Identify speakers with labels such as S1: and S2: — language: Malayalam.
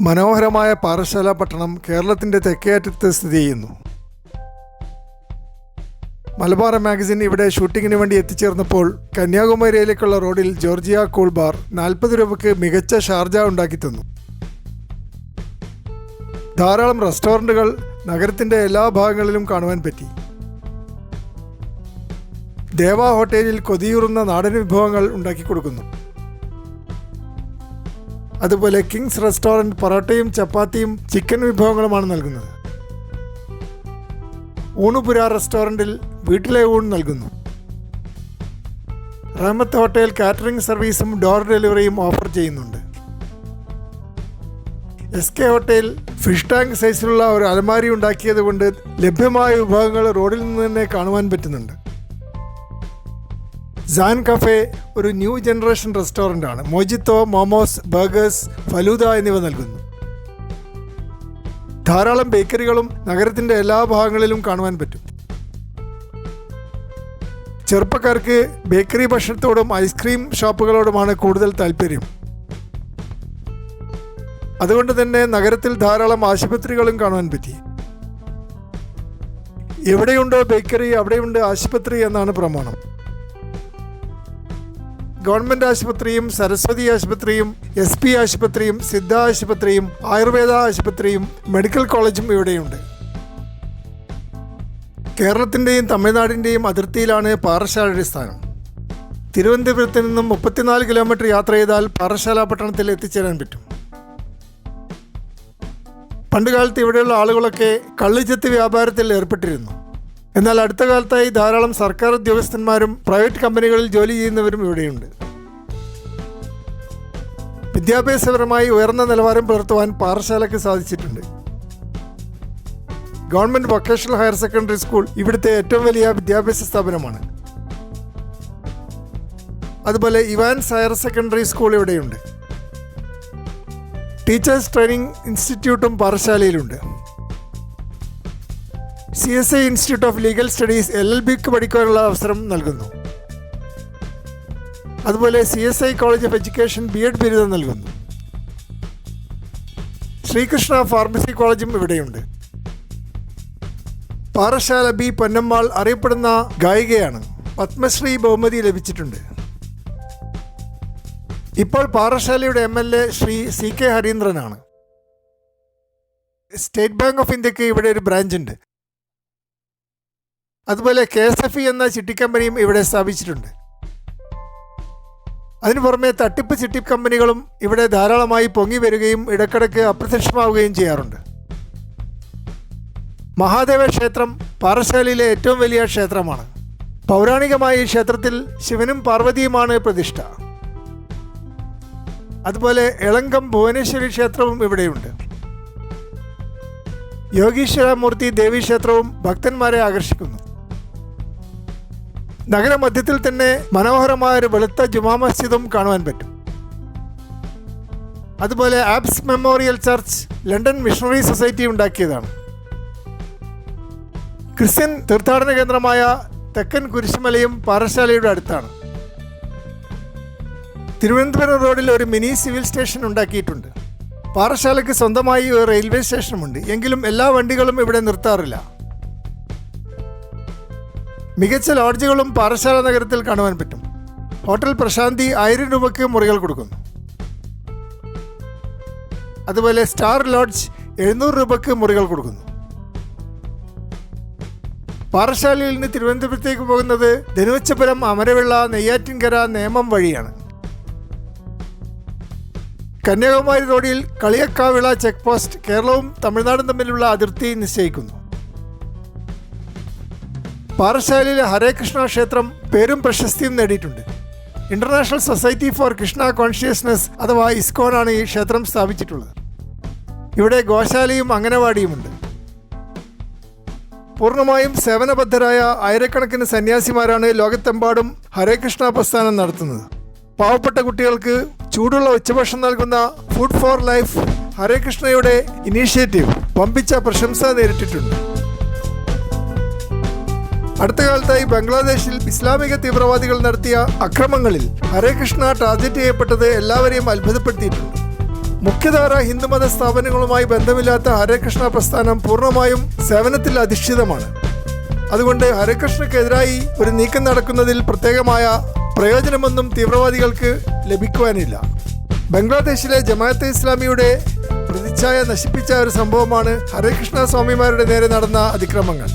S1: മനോഹരമായ പാറശാല പട്ടണം കേരളത്തിൻ്റെ തെക്കേയറ്റത്ത് സ്ഥിതി ചെയ്യുന്നു. മലബാർ മാഗസിൻ ഇവിടെ ഷൂട്ടിങ്ങിന് വേണ്ടി എത്തിച്ചേർന്നപ്പോൾ കന്യാകുമാരിയിലേക്കുള്ള റോഡിൽ ജോർജിയ കൂൾ ബാർ 40 രൂപയ്ക്ക് മികച്ച ഷാർജ ഉണ്ടാക്കി തന്നു. ധാരാളം റെസ്റ്റോറൻറ്റുകൾ നഗരത്തിൻ്റെ എല്ലാ ഭാഗങ്ങളിലും കാണുവാൻ പറ്റി. ദേവ ഹോട്ടലിൽ കൊതിയൂറുന്ന നാടൻ വിഭവങ്ങൾ ഉണ്ടാക്കി കൊടുക്കുന്നു. അതുപോലെ കിങ്സ് റെസ്റ്റോറൻറ്റ് പൊറോട്ടയും ചപ്പാത്തിയും ചിക്കൻ വിഭവങ്ങളുമാണ് നൽകുന്നത്. ഊണുപുര റെസ്റ്റോറൻറ്റിൽ വീട്ടിലെ ഊണ് നൽകുന്നു. റഹ്മത്ത് ഹോട്ടൽ കാറ്ററിംഗ് സർവീസും ഡോർ ഡെലിവറിയും ഓഫർ ചെയ്യുന്നുണ്ട്. SK ഹോട്ടൽ ഫിഷ് ടാങ്ക് സൈസിലുള്ള ഒരു അലമാരി ഉണ്ടാക്കിയത് കൊണ്ട് ലഭ്യമായ വിഭവങ്ങൾ റോഡിൽ നിന്ന് തന്നെ കാണുവാൻ പറ്റുന്നുണ്ട്. സാൻ കഫേ ഒരു ന്യൂ ജനറേഷൻ റെസ്റ്റോറൻ്റ് ആണ്. മൊജിത്തോ, മോമോസ്, ബർഗേഴ്സ്, ഫലൂദ എന്നിവ നൽകുന്നു. ധാരാളം ബേക്കറികളും നഗരത്തിൻ്റെ എല്ലാ ഭാഗങ്ങളിലും കാണുവാൻ പറ്റും. ചെറുപ്പക്കാർക്ക് ബേക്കറി ഭക്ഷണത്തോടും ഐസ്ക്രീം ഷോപ്പുകളോടുമാണ് കൂടുതൽ താല്പര്യം. അതുകൊണ്ട് തന്നെ നഗരത്തിൽ ധാരാളം ആശുപത്രികളും കാണുവാൻ പറ്റി. എവിടെയുണ്ടോ ബേക്കറി അവിടെയുണ്ട് ആശുപത്രി എന്നാണ് പ്രമാണം. ഗവൺമെൻറ് ആശുപത്രിയും സരസ്വതി ആശുപത്രിയും SP ആശുപത്രിയും സിദ്ധ ആശുപത്രിയും ആയുർവേദ ആശുപത്രിയും മെഡിക്കൽ കോളേജും ഇവിടെയുണ്ട്. കേരളത്തിൻ്റെയും തമിഴ്നാടിൻ്റെയും അതിർത്തിയിലാണ് പാറശാലയുടെ സ്ഥാനം. തിരുവനന്തപുരത്ത് നിന്നും 34 കിലോമീറ്റർ യാത്ര ചെയ്താൽ പാറശാല പട്ടണത്തിൽ എത്തിച്ചേരാൻ പറ്റും. പണ്ടുകാലത്ത് ഇവിടെയുള്ള ആളുകളൊക്കെ കള്ളുചെത്ത് വ്യാപാരത്തിൽ ഏർപ്പെട്ടിരുന്നു. എന്നാൽ അടുത്ത കാലത്തായി ധാരാളം സർക്കാർ ഉദ്യോഗസ്ഥന്മാരും പ്രൈവറ്റ് കമ്പനികളിൽ ജോലി ചെയ്യുന്നവരും ഇവിടെയുണ്ട്. വിദ്യാഭ്യാസപരമായി ഉയർന്ന നിലവാരം പുലർത്തുവാൻ പാറശാലയ്ക്ക് സാധിച്ചിട്ടുണ്ട്. Government vocational higher secondary school ഇവിടുത്തെ ഏറ്റവും വലിയ വിദ്യാഭ്യാസ സ്ഥാപനമാണ്. അതുപോലെ ഇവാൻസ് ഹയർ സെക്കൻഡറി സ്കൂൾ ഇവിടെയുണ്ട്. ടീച്ചേഴ്സ് ട്രെയിനിങ് ഇൻസ്റ്റിറ്റ്യൂട്ടും പാറശാലയിലുണ്ട്. CSI institute of legal studies LLBക്ക് പഠിക്കാനുള്ള അവസരം നൽകുന്നു. അതുപോലെ CSI college of education B.Ed ബിരുദം നൽകുന്നു. ശ്രീകൃഷ്ണ ഫാർമസി കോളേജും ഇവിടെയുണ്ട്. പാറശാല B. പൊന്നമ്മാൾ അറിയപ്പെടുന്ന ഗായികയാണ്. പത്മശ്രീ ബഹുമതി ലഭിച്ചിട്ടുണ്ട്. ഇപ്പോൾ പാറശാലയുടെ MLA ശ്രീ CK ഹരീന്ദ്രനാണ്. സ്റ്റേറ്റ് ബാങ്ക് ഓഫ് ഇന്ത്യക്ക് ഇവിടെ ഒരു ബ്രാഞ്ച് ഉണ്ട്. അതുപോലെ KSFE എന്ന ചിട്ടിക്കമ്പനിയും ഇവിടെ സ്ഥാപിച്ചിട്ടുണ്ട്. അതിനു പുറമെ തട്ടിപ്പ് ചിട്ടി കമ്പനികളും ഇവിടെ ധാരാളമായി പൊങ്ങി വരികയും ഇടയ്ക്കിടയ്ക്ക് അപ്രത്യക്ഷമാവുകയും ചെയ്യാറുണ്ട്. മഹാദേവ ക്ഷേത്രം പാറശാലയിലെ ഏറ്റവും വലിയ ക്ഷേത്രമാണ്. പൗരാണികമായ ഈ ക്ഷേത്രത്തിൽ ശിവനും പാർവതിയുമാണ് പ്രതിഷ്ഠ. അതുപോലെ എളങ്കം ഭുവനേശ്വരി ക്ഷേത്രവും ഇവിടെയുണ്ട്. യോഗീശ്വരമൂർത്തി ദേവീക്ഷേത്രവും ഭക്തന്മാരെ ആകർഷിക്കുന്നു. നഗരമധ്യത്തിൽ തന്നെ മനോഹരമായ ഒരു വെളുത്ത ജുമാ മസ്ജിദും കാണുവാൻ പറ്റും. അതുപോലെ abs memorial church London missionary society ഉണ്ടാക്കിയതാണ്. ക്രിസ്ത്യൻ തീർത്ഥാടന കേന്ദ്രമായ തെക്കൻ കുരിശുമലയും പാറശാലയുടെ അടുത്താണ്. തിരുവനന്തപുരം റോഡിൽ ഒരു മിനി സിവിൽ സ്റ്റേഷൻ ഉണ്ടാക്കിയിട്ടുണ്ട്. പാറശാലയ്ക്ക് സ്വന്തമായി ഒരു റെയിൽവേ സ്റ്റേഷനുമുണ്ട്. എങ്കിലും എല്ലാ വണ്ടികളും ഇവിടെ നിർത്താറില്ല. മികച്ച ലോഡ്ജുകളും പാറശാല നഗരത്തിൽ കാണുവാൻ പറ്റും. ഹോട്ടൽ പ്രശാന്തി 1000 രൂപയ്ക്ക് മുറികൾ കൊടുക്കുന്നു. അതുപോലെ സ്റ്റാർ ലോഡ്ജ് 700 രൂപയ്ക്ക് മുറികൾ കൊടുക്കുന്നു. പാറശാലയിൽ നിന്ന് തിരുവനന്തപുരത്തേക്ക് പോകുന്നത് ധനുവച്ചപുരം, അമരവിള, നെയ്യാറ്റിൻകര, നേമം വഴിയാണ്. കന്യാകുമാരി റോഡിൽ കളിയക്കാവിള ചെക്ക് പോസ്റ്റ് കേരളവും തമിഴ്നാടും തമ്മിലുള്ള അതിർത്തി നിശ്ചയിക്കുന്നു. പാറശാലയിലെ ഹരേകൃഷ്ണ ക്ഷേത്രം പേരും പ്രശസ്തിയും നേടിയിട്ടുണ്ട്. International society for Krishna consciousness അഥവാ ISKCON ആണ് ഈ ക്ഷേത്രം സ്ഥാപിച്ചിട്ടുള്ളത്. ഇവിടെ ഗോശാലയും അംഗനവാടിയുമുണ്ട്. പൂർണ്ണമായും സേവനബദ്ധരായ ആയിരക്കണക്കിന് സന്യാസിമാരാണ് ലോകത്തെമ്പാടും ഹരേകൃഷ്ണ പ്രസ്ഥാനം നടത്തുന്നത്. പാവപ്പെട്ട കുട്ടികൾക്ക് ചൂടുള്ള ഉച്ചഭക്ഷണം നൽകുന്ന ഫുഡ് ഫോർ ലൈഫ് ഹരേകൃഷ്ണയുടെ ഇനീഷ്യേറ്റീവ് വമ്പിച്ച പ്രശംസ നേരിട്ടിട്ടുണ്ട്. അടുത്ത കാലത്തായി ബംഗ്ലാദേശിൽ ഇസ്ലാമിക തീവ്രവാദികൾ നടത്തിയ അക്രമങ്ങളിൽ ഹരേകൃഷ്ണ ടാർഗറ്റ് ചെയ്യപ്പെട്ടത് എല്ലാവരെയും അത്ഭുതപ്പെടുത്തിയിട്ടുണ്ട്. മുഖ്യധാര ഹിന്ദുമത സ്ഥാപനങ്ങളുമായി ബന്ധമില്ലാത്ത ഹരേകൃഷ്ണ പ്രസ്ഥാനം പൂർണ്ണമായും സേവനത്തിൽ അധിഷ്ഠിതമാണ്. അതുകൊണ്ട് ഹരേകൃഷ്ണക്കെതിരായി ഒരു നീക്കം നടക്കുന്നതിൽ പ്രത്യേകമായ പ്രയോജനമൊന്നും തീവ്രവാദികൾക്ക് ലഭിക്കുവാനില്ല. ബംഗ്ലാദേശിലെ ജമാഅത്തെ ഇസ്ലാമിയുടെ പ്രതിച്ഛായ നശിപ്പിച്ച ഒരു സംഭവമാണ് ഹരേകൃഷ്ണ സ്വാമിമാരുടെ നേരെ നടന്ന അതിക്രമങ്ങൾ.